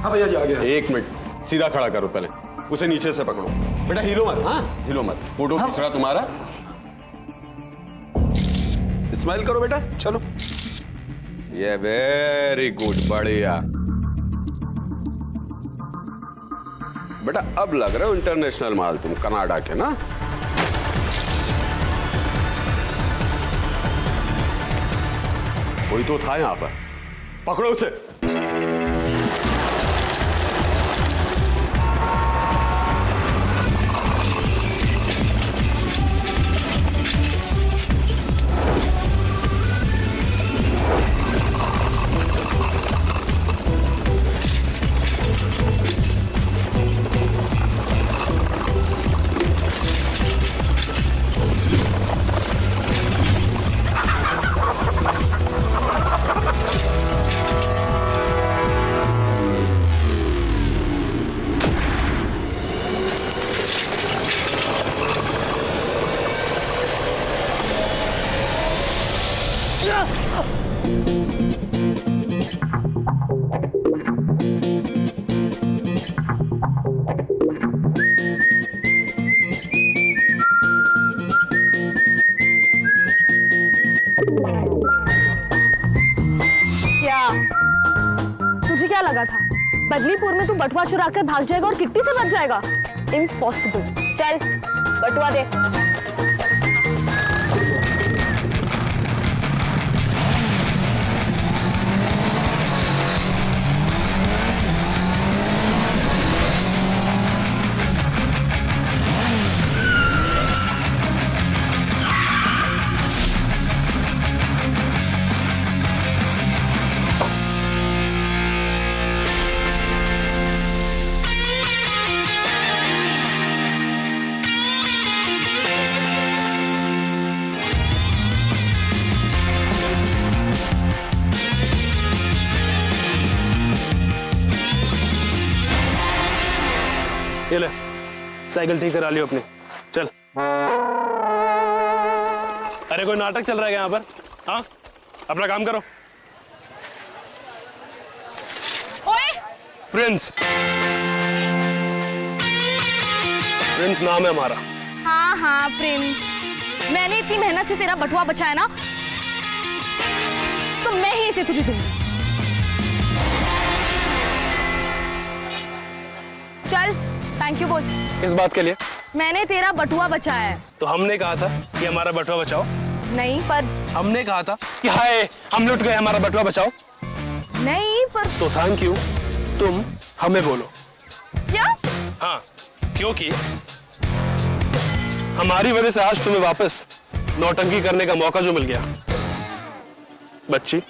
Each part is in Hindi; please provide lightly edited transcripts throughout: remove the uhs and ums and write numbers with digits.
हाँ भैया जी आ गया। एक मिनट, सीधा खड़ा करो पहले, उसे नीचे से पकड़ो। बेटा हिलो मत, हाँ हिलो मत। फोटो खींच रहा तुम्हारा, स्माइल करो बेटा, चलो। ये वेरी गुड, बढ़िया बेटा। अब लग रहे हो इंटरनेशनल माल तुम, कनाडा के ना। कोई तो था यहां पर, पकड़ो उसे। तुझे क्या लगा था बदलीपुर में तू बटुआ चुरा कर भाग जाएगा और किट्टी से बच जाएगा? इम्पॉसिबल। चल बटुआ दे। ये ले, साइकिल ठीक करा लियो अपनी, चल। अरे कोई नाटक चल रहा है यहाँ पर? हाँ, अपना काम करो। ओए! प्रिंस, प्रिंस नाम है हमारा। हाँ हाँ प्रिंस, मैंने इतनी मेहनत से तेरा बटुआ बचाया ना, तो मैं ही इसे तुझे दूंगी। चल, थैंक यू बोल। किस बात के लिए? मैंने तेरा बटुआ बचाया है। तो हमने कहा था कि हमारा बटुआ बचाओ। नहीं पर। हमने कहा था कि हाय हम लुट गए, हमारा बटुआ बचाओ। नहीं पर। तो थैंक यू तुम हमें बोलो। क्या? हाँ, क्योंकि हमारी वजह से आज तुम्हें वापस नौटंकी करने का मौका जो मिल गया। बच्ची,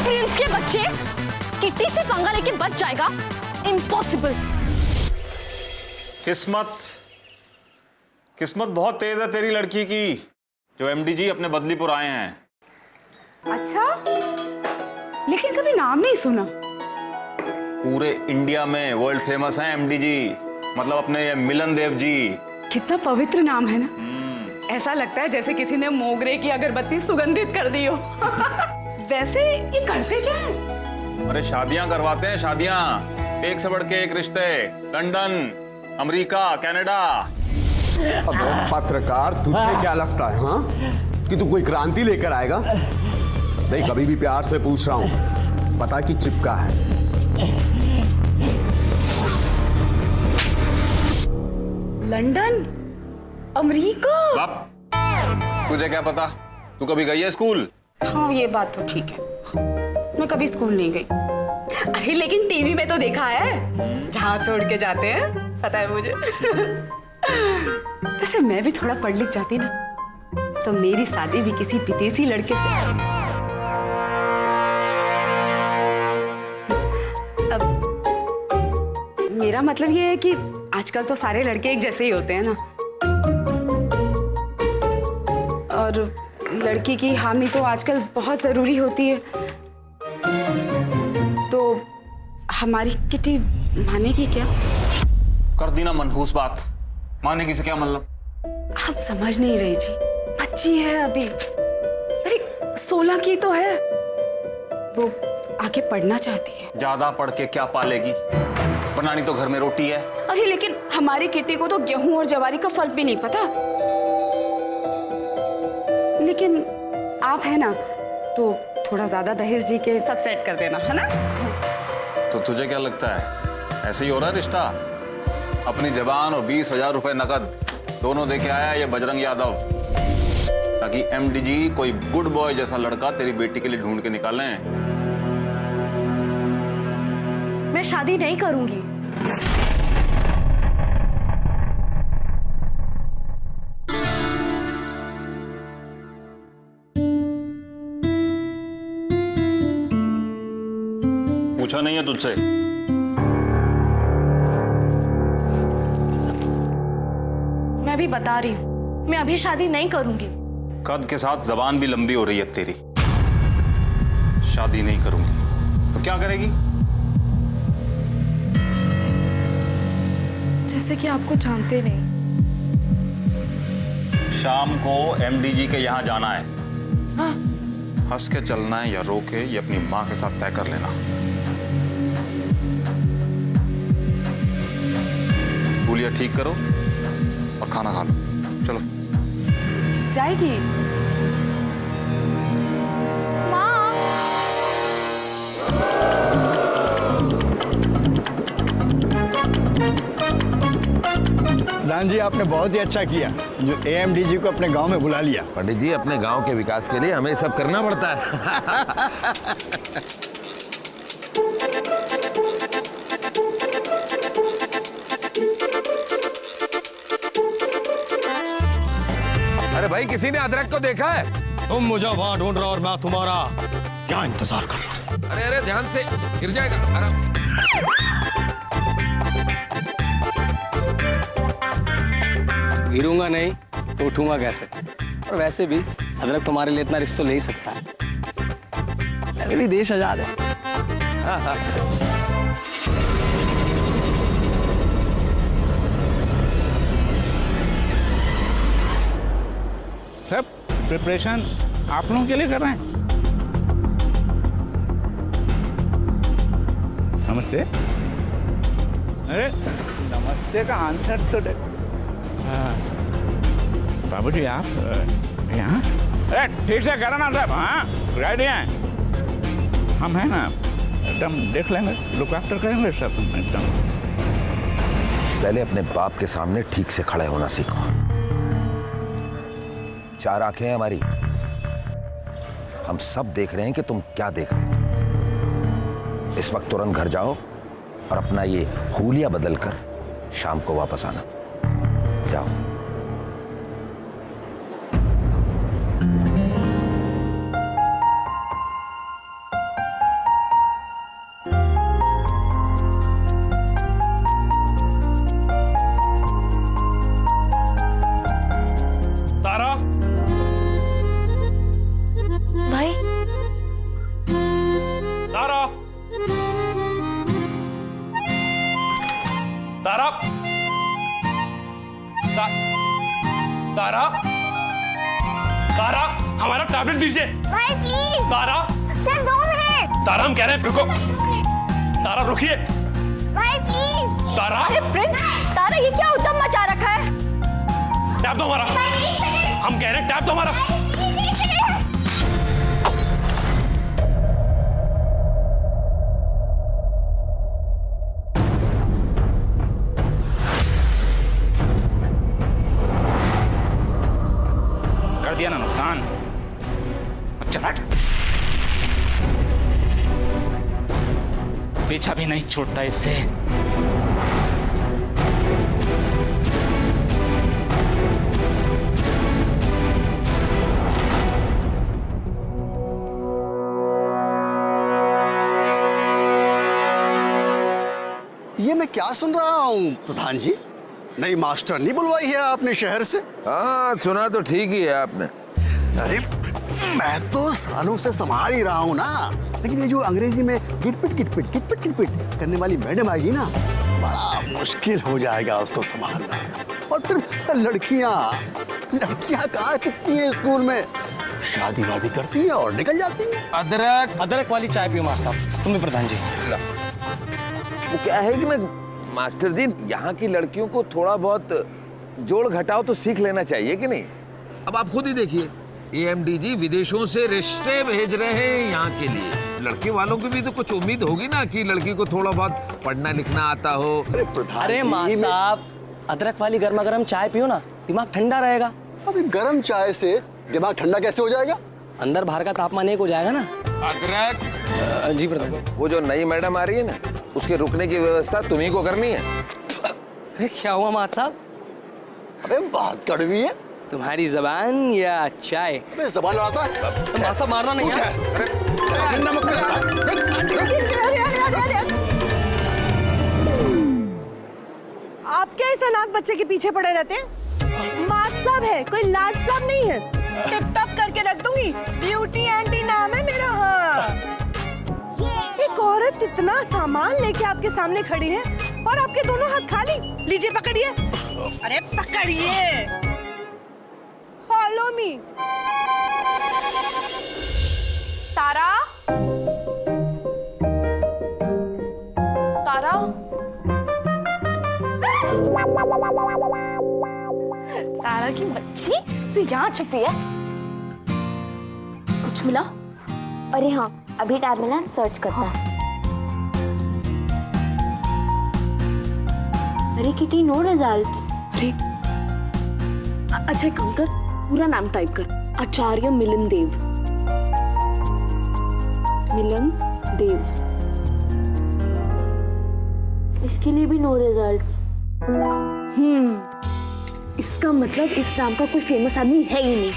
प्रिंस के बच्चे किट्टी से पंगा लेके बच जाएगा? इम्पॉसिबल। किस्मत बहुत तेज है तेरी लड़की की, जो एमडी जी अपने बदलीपुर आए हैं। अच्छा, लेकिन कभी नाम नहीं सुना। पूरे इंडिया में वर्ल्ड फेमस हैं एमडी जी, मतलब अपने ये मिलन देव जी। कितना पवित्र नाम है ना। ऐसा लगता है जैसे किसी ने मोगरे की अगरबत्ती सुगंधित कर दी हो। वैसे ये करते क्या है? अरे शादियां करवाते हैं, शादियां, एक से बढ़ के एक रिश्ते। London, America, Canada. अब पत्रकार, तुझे क्या लगता है हाँ कि तू कोई क्रांति लेकर आएगा? नहीं, कभी भी प्यार से पूछ रहा हूं, पता कि चिपका है। London, America. बाप, तुझे क्या पता? तू कभी गई है स्कूल? हाँ ये बात तो ठीक है, मैं कभी स्कूल नहीं गई। अरे लेकिन टीवी में तो देखा है, जहाज छोड़ के जाते हैं, पता है मुझे। वैसे मैं भी थोड़ा पढ़ लिख जाती ना, तो मेरी शादी भी किसी विदेशी लड़के से। अब मेरा मतलब ये है कि आजकल तो सारे लड़के एक जैसे ही होते हैं ना, और लड़की की हामी तो आजकल बहुत जरूरी होती है। तो हमारी किटी मानेगी क्या? कर दी ना मनहूस बात, मानेगी से क्या मतलब? आप समझ नहीं रही जी, बच्ची है अभी, अरे 16 की तो है। वो आगे पढ़ना चाहती है। ज्यादा पढ़ के क्या पालेगी, बनानी तो घर में रोटी है। अरे लेकिन हमारी किट्टी को तो गेहूं और जवारी का फर्क भी नहीं पता। लेकिन आप है ना, तो थोड़ा ज्यादा दहेज जी के सब सेट कर देना, है ना? तो तुझे क्या लगता है ऐसे ही हो रहा है रिश्ता? अपनी जबान और 20,000 रुपए नकद दोनों दे के आया ये बजरंग यादव, ताकि एमडीजी कोई गुड बॉय जैसा लड़का तेरी बेटी के लिए ढूंढ के निकालें। मैं शादी नहीं करूंगी। पूछा नहीं है तुझसे? मैं भी बता रही हूँ, मैं अभी शादी नहीं करूंगी। कद के साथ जबान भी लंबी हो रही है तेरी। शादी नहीं करूंगी तो क्या करेगी? जैसे कि आपको जानते नहीं। शाम को एमडीजी के यहाँ जाना है। हाँ। हंस के चलना है या रो के, ये अपनी माँ के साथ तय कर लेना। गुलिया ठीक करो और खाना खा लो। चलो। जाएगी? प्रधान जी, आपने बहुत ही अच्छा किया जो एएमडीजी को अपने गांव में बुला लिया। पंडित जी, अपने गांव के विकास के लिए हमें सब करना पड़ता है। अरे भाई, किसी ने अदरक को देखा है? तुम मुझे वहां ढूंढ रहे हो और मैं तुम्हारा यहाँ इंतजार कर रहा हूँ। अरे अरे, ध्यान से, गिर जाएगा। आराम। गिरूंगा नहीं तो उठूंगा कैसे? और वैसे भी अदरक तुम्हारे लिए इतना रिस्क तो ले ही सकता है। अभी देश आजाद है। हाँ, हाँ। सब प्रिपरेशन आप लोगों के लिए कर रहे हैं। नमस्ते। अरे नमस्ते का आंसर तो दे। बाबूजी, आप यहाँ? अरे ठीक से करो ना सब। हाँ, रेडी हैं हम, है ना? एकदम देख लेंगे, लुक आफ्टर करेंगे सब एकदम। पहले अपने बाप के सामने ठीक से खड़े होना सीखो। 4 आंखें हैं हमारी, हम सब देख रहे हैं कि तुम क्या देख रहे हो। इस वक्त तुरंत घर जाओ और अपना ये हुलिया बदल कर शाम को वापस आना। जाओ। तारा, भाई, तारा, तारा, तारा, तारा, हमारा टैबलेट दीजिए। भाई प्लीज। तारा, सिर्फ 2 मिनट। तारा, हम कह रहे हैं रुको। तारा रुकिए। भाई प्लीज। तारा, अरे प्रिंस, तारा ये क्या उद्यम मचा रखा है? टैब दो हमारा। हम कह रहे हैं टैब दो हमारा। कर दिया ना नुकसान, अब चला। पीछा भी नहीं छूटता इससे। ये मैं क्या सुन रहा हूँ प्रधान जी? नई मास्टर नहीं बुलवाई है आपने शहर से? हाँ, सुना तो ठीक ही है आपने। अरे मैं तो सालों से संभाल ही रहा हूँ ना, लेकिन ये जो अंग्रेजी में गिटपिट गिटपिट गिटपिट गिटपिट करने वाली मैडम आएगी ना, बड़ा मुश्किल हो जाएगा उसको संभालना। और फिर लड़कियाँ लड़कियां कहाँ टिकती हैं स्कूल में, शादी वादी करती है और निकल जाती है। अदरक वाली चाय पियो मास्टर साहब, तुम भी प्रधान जी। वो क्या है कि ना मास्टर जी, यहाँ की लड़कियों को थोड़ा बहुत जोड़ घटाव तो सीख लेना चाहिए कि नहीं। अब आप खुद ही देखिए, AMDG विदेशों से रिश्ते भेज रहे हैं यहाँ के लिए। लड़के वालों की भी तो कुछ उम्मीद होगी ना कि लड़की को थोड़ा बहुत पढ़ना लिखना आता हो। अरे मास्टर साहब, अदरक वाली गर्मा गर्म चाय पियो ना, दिमाग ठंडा रहेगा। अभी गर्म चाय से दिमाग ठंडा कैसे हो जाएगा? अंदर बाहर का तापमान एक हो जाएगा ना। अदरक जी प्रधान। वो जो नई मैडम आ रही है ना, उसके रुकने की व्यवस्था तुम्ही को करनी है। अरे क्या हुआ मास्टर साहब? अबे बात कड़वी है। तुम्हारी जबान या चाय? अबे जबान लड़ाता है। मास्टर साहब मारना नहीं है। नमक मिलाता है। आप क्या इस अनाथ बच्चे के पीछे पड़े रहते हैं? मात साहब है, कोई लाट साहब नहीं है। टिप टॉप करके रख दूंगी। ब्यूटी आंटी नाम है मेरा। हाँ, एक औरत इतना सामान लेके आपके सामने खड़ी है और आपके दोनों हाथ खाली। लीजिए पकड़िए। अरे पकड़िए। Follow me. तारा, तारा, तारा की बच्ची, तू यहाँ छुपी है? कुछ मिला? अरे हाँ, अभी टैब में ना सर्च करता है। अरे किटी, नो रिजल्ट्स। अरे अच्छा एक काम कर, पूरा नाम टाइप कर, आचार्य मिलन देव। मिलन देव। इसके लिए भी नो रिजल्ट्स। इसका मतलब इस नाम का कोई फेमस आदमी है ही नहीं।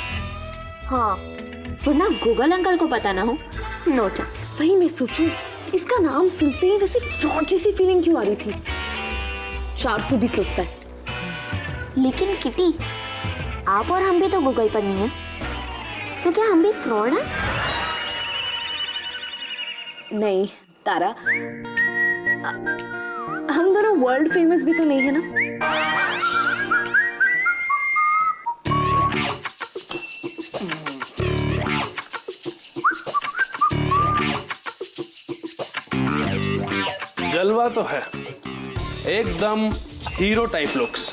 हाँ, वरना गूगल अंकल को पता ना हो। No chance. वही मैं सोचूं, इसका नाम सुनते ही वैसे फ्रॉड जैसी फीलिंग क्यों आ रही थी? 420 लगता है। लेकिन किटी, आप और हम भी तो गूगल पर नहीं है, तो क्या हम भी फ्रॉड हैं? नहीं तारा, हम दोनों वर्ल्ड फेमस भी तो नहीं है ना। जलवा तो है, एकदम हीरो टाइप लुक्स।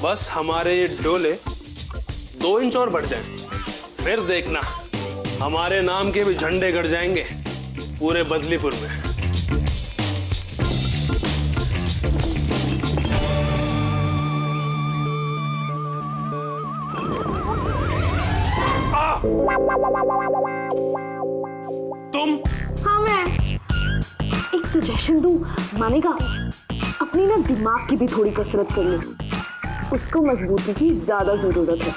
बस हमारे ये डोले 2 इंच और बढ़ जाएं, फिर देखना हमारे नाम के भी झंडे गड़ जाएंगे पूरे बदलीपुर में। तुम? हाँ मैं एक सजेशन दूं, मानेगा? अपनी ना दिमाग की भी थोड़ी कसरत कर ले, उसको मजबूती की ज्यादा जरूरत है।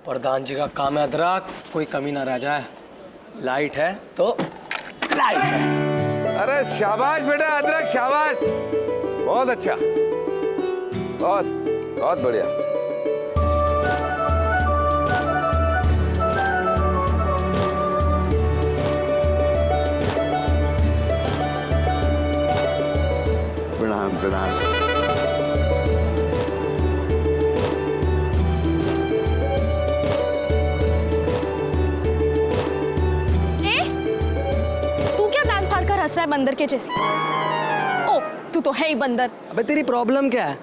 प्रधान जी का काम है अदरक, कोई कमी ना रह जाए। लाइट है तो लाइट है। अरे शाबाश बेटा अदरक, शाबाश, बहुत अच्छा, बहुत बहुत बढ़िया। प्रणाम प्रणाम। तू क्या दांत फाड़ कर हंस रहा है बंदर के जैसे? ओ, तू तो है ही बंदर। अबे तेरी प्रॉब्लम क्या है?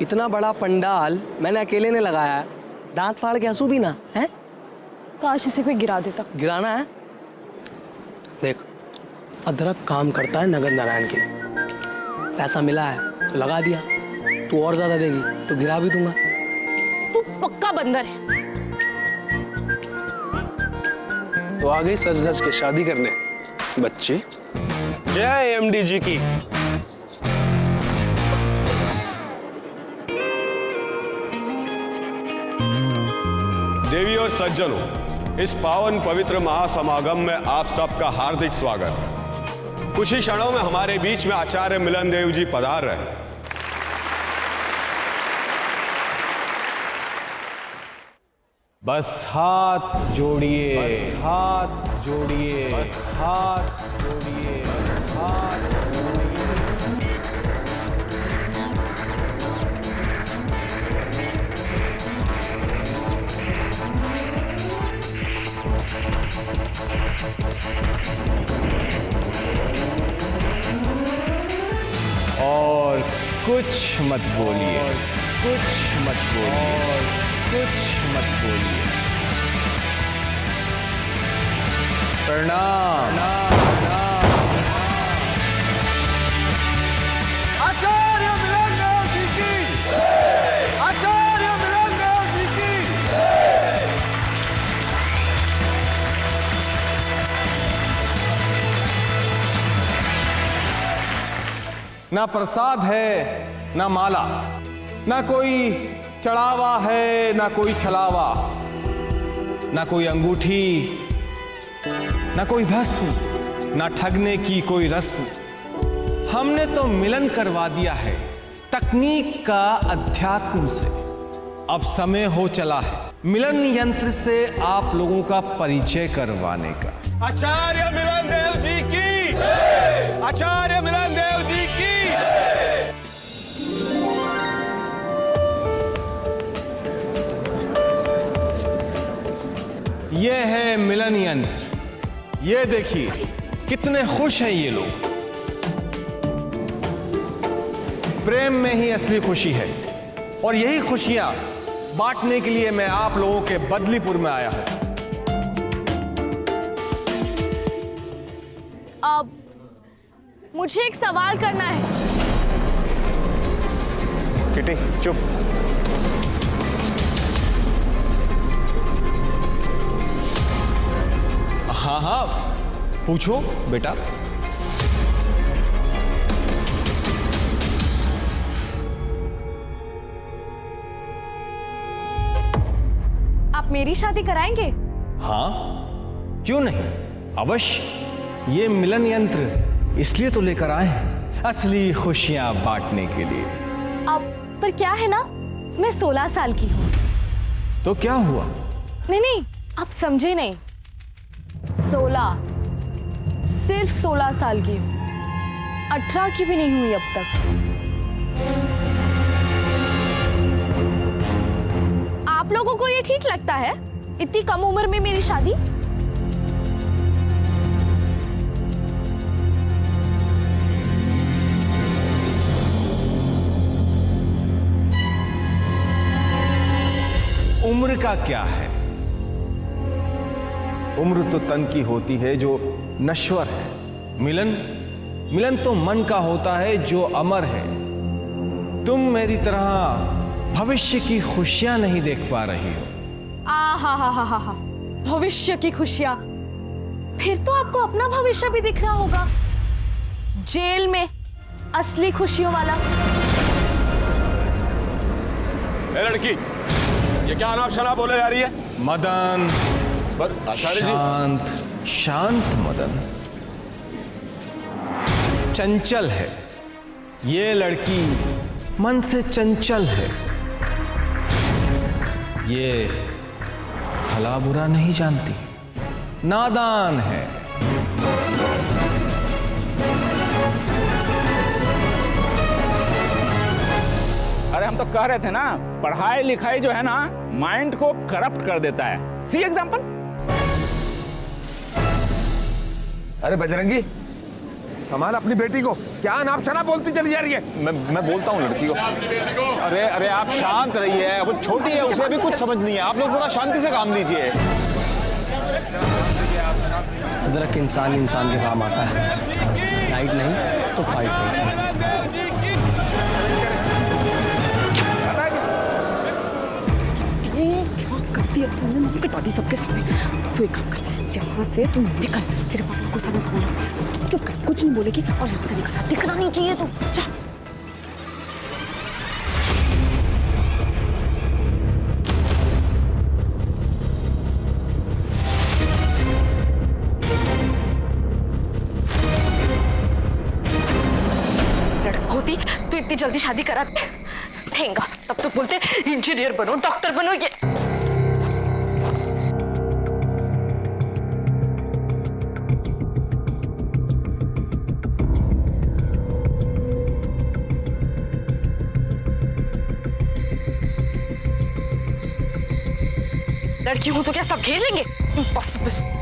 इतना बड़ा पंडाल मैंने अकेले ने लगाया है, दांत फाड़ के हंसू भी ना है? काश इसे कोई गिरा देता। गिराना है? देख, अदरक काम करता है नगद नारायण के लिए। पैसा मिला है तो लगा दिया, तू और ज्यादा देगी तो गिरा भी दूंगा। तू पक्का बंदर है। तो आ गई सच धज के शादी करने बच्ची। जय AMDG की। देवी और सज्जनों, इस पावन पवित्र महासमागम में आप सबका हार्दिक स्वागत है। कुछ ही क्षणों में हमारे बीच में आचार्य मिलन देव जी पधार रहे हैं। बस हाथ जोड़िए, बस हाथ जोड़िए, बस हाथ जोड़िए, बस हाथ जोड़िए। और कुछ मत बोलिए, कुछ मत बोलिए, कुछ मत बोलिए। प्रणाम। आचार्य मिलन जी की, आचार्य मिलन जी की। ना प्रसाद है ना माला, ना कोई चढ़ावा है ना कोई छलावा, ना कोई अंगूठी ना कोई भस्म, ना ठगने की कोई रस्म। हमने तो मिलन करवा दिया है तकनीक का अध्यात्म से। अब समय हो चला है मिलन यंत्र से आप लोगों का परिचय करवाने का। आचार्य मिलन देव जी की, आचार्य मिलन देव जी की। ये है मिलन यंत्र। ये देखिए कितने खुश हैं ये लोग। प्रेम में ही असली खुशी है और यही खुशियां बांटने के लिए मैं आप लोगों के बदलीपुर में आया हूं। अब मुझे एक सवाल करना है। किटी चुप। हाँ हाँ पूछो बेटा। आप मेरी शादी कराएंगे? हाँ क्यों नहीं, अवश्य। ये मिलन यंत्र इसलिए तो लेकर आए हैं असली खुशियां बांटने के लिए। अब पर क्या है ना, मैं 16 साल की हूँ। तो क्या हुआ? नहीं आप समझे नहीं। 16, सिर्फ 16 साल की हूँ, 18 की भी नहीं हुई अब तक। आप लोगों को ये ठीक लगता है इतनी कम उम्र में मेरी शादी? उम्र का क्या है? उम्र तो तन की होती है जो नश्वर है। मिलन तो मन का होता है जो अमर है। तुम मेरी तरह भविष्य की खुशियां नहीं देख पा रही हो। हा भविष्य की खुशियां? फिर तो आपको अपना भविष्य भी दिख रहा होगा, जेल में असली खुशियों वाला। ए लड़की, ये क्या अनाप शनाप बोले जा रही है? मदन, पर आचार्य जी। शांत शांत मदन। चंचल है ये लड़की, मन से चंचल है। ये भला बुरा नहीं जानती, नादान है। अरे हम तो कह रहे थे ना, पढ़ाई लिखाई जो है ना माइंड को करप्ट कर देता है। सी एग्जांपल। अरे बजरंगी, संभाल अपनी बेटी को, क्या अनाप शनाप बोलती चली जा रही है? मैं बोलता हूँ लड़की को। अरे आप शांत रहिए, वो छोटी है, उसे अभी कुछ समझ नहीं है। आप लोग जरा शांति से काम लीजिए। अदरक इंसान के काम आता है, लाइट नहीं तो फाइट नहीं। करती है कटा दी सबके सामने। तू एक काम कर, यहाँ से तू निकल, तेरे पापा को समझ चुप कर, कुछ नहीं बोलेगी और यहाँ से निकल। दिखना नहीं चाहिए तू, जा। लड़का होती तो इतनी जल्दी शादी कराते? ठेंगा, तब तो बोलते इंजीनियर बनो, डॉक्टर बनो। ये लड़की हूं तो क्या सब घेर लेंगे? इम्पॉसिबल।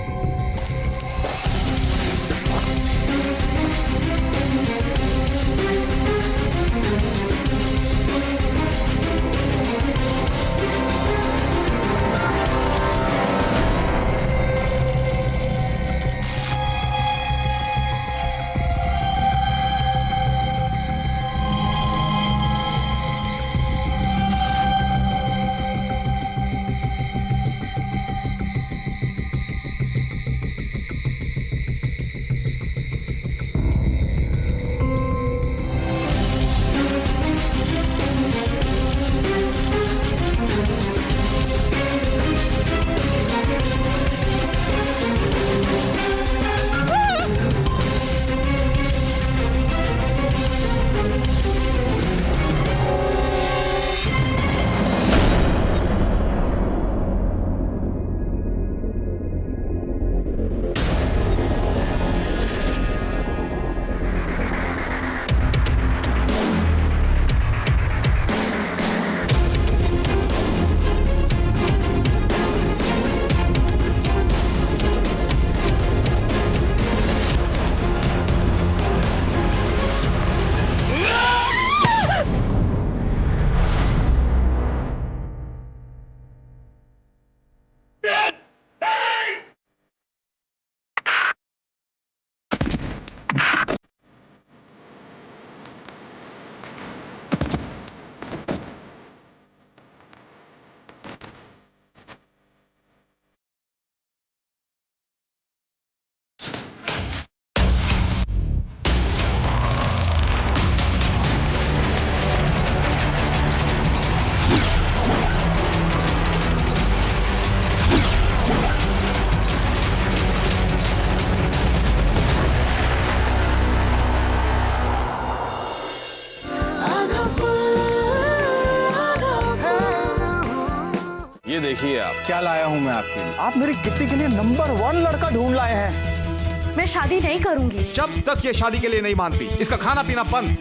ये देखिए आप। क्या लाया हूं मैं आपके लिए? आप मेरी किट्टी के लिए नंबर 1 लड़का ढूंढ लाए हैं। मैं शादी नहीं करूंगी। जब तक ये शादी के लिए नहीं मानती, इसका खाना पीना बंद।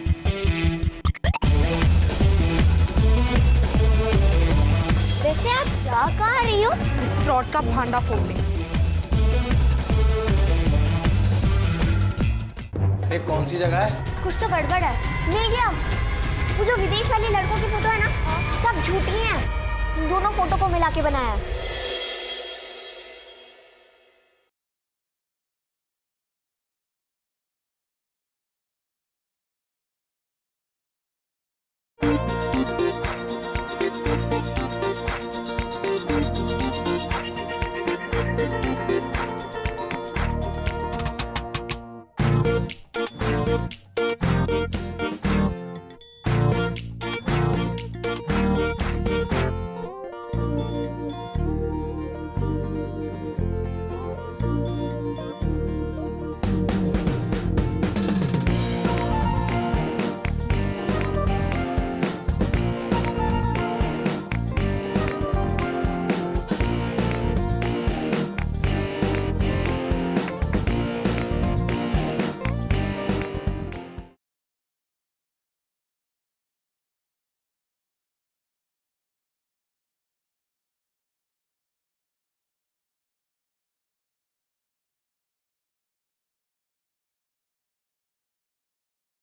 वैसे आप जा कहाँ रही हो? इस फ्रॉड का भांडा फोड़ने। ये कौन सी जगह है? कुछ तो गड़बड़ है। मीडियम, वो जो विदेश वाले लड़कों की फोटो है ना, सब झूठी हैं। दोनों फोटो को मिला के बनाया है।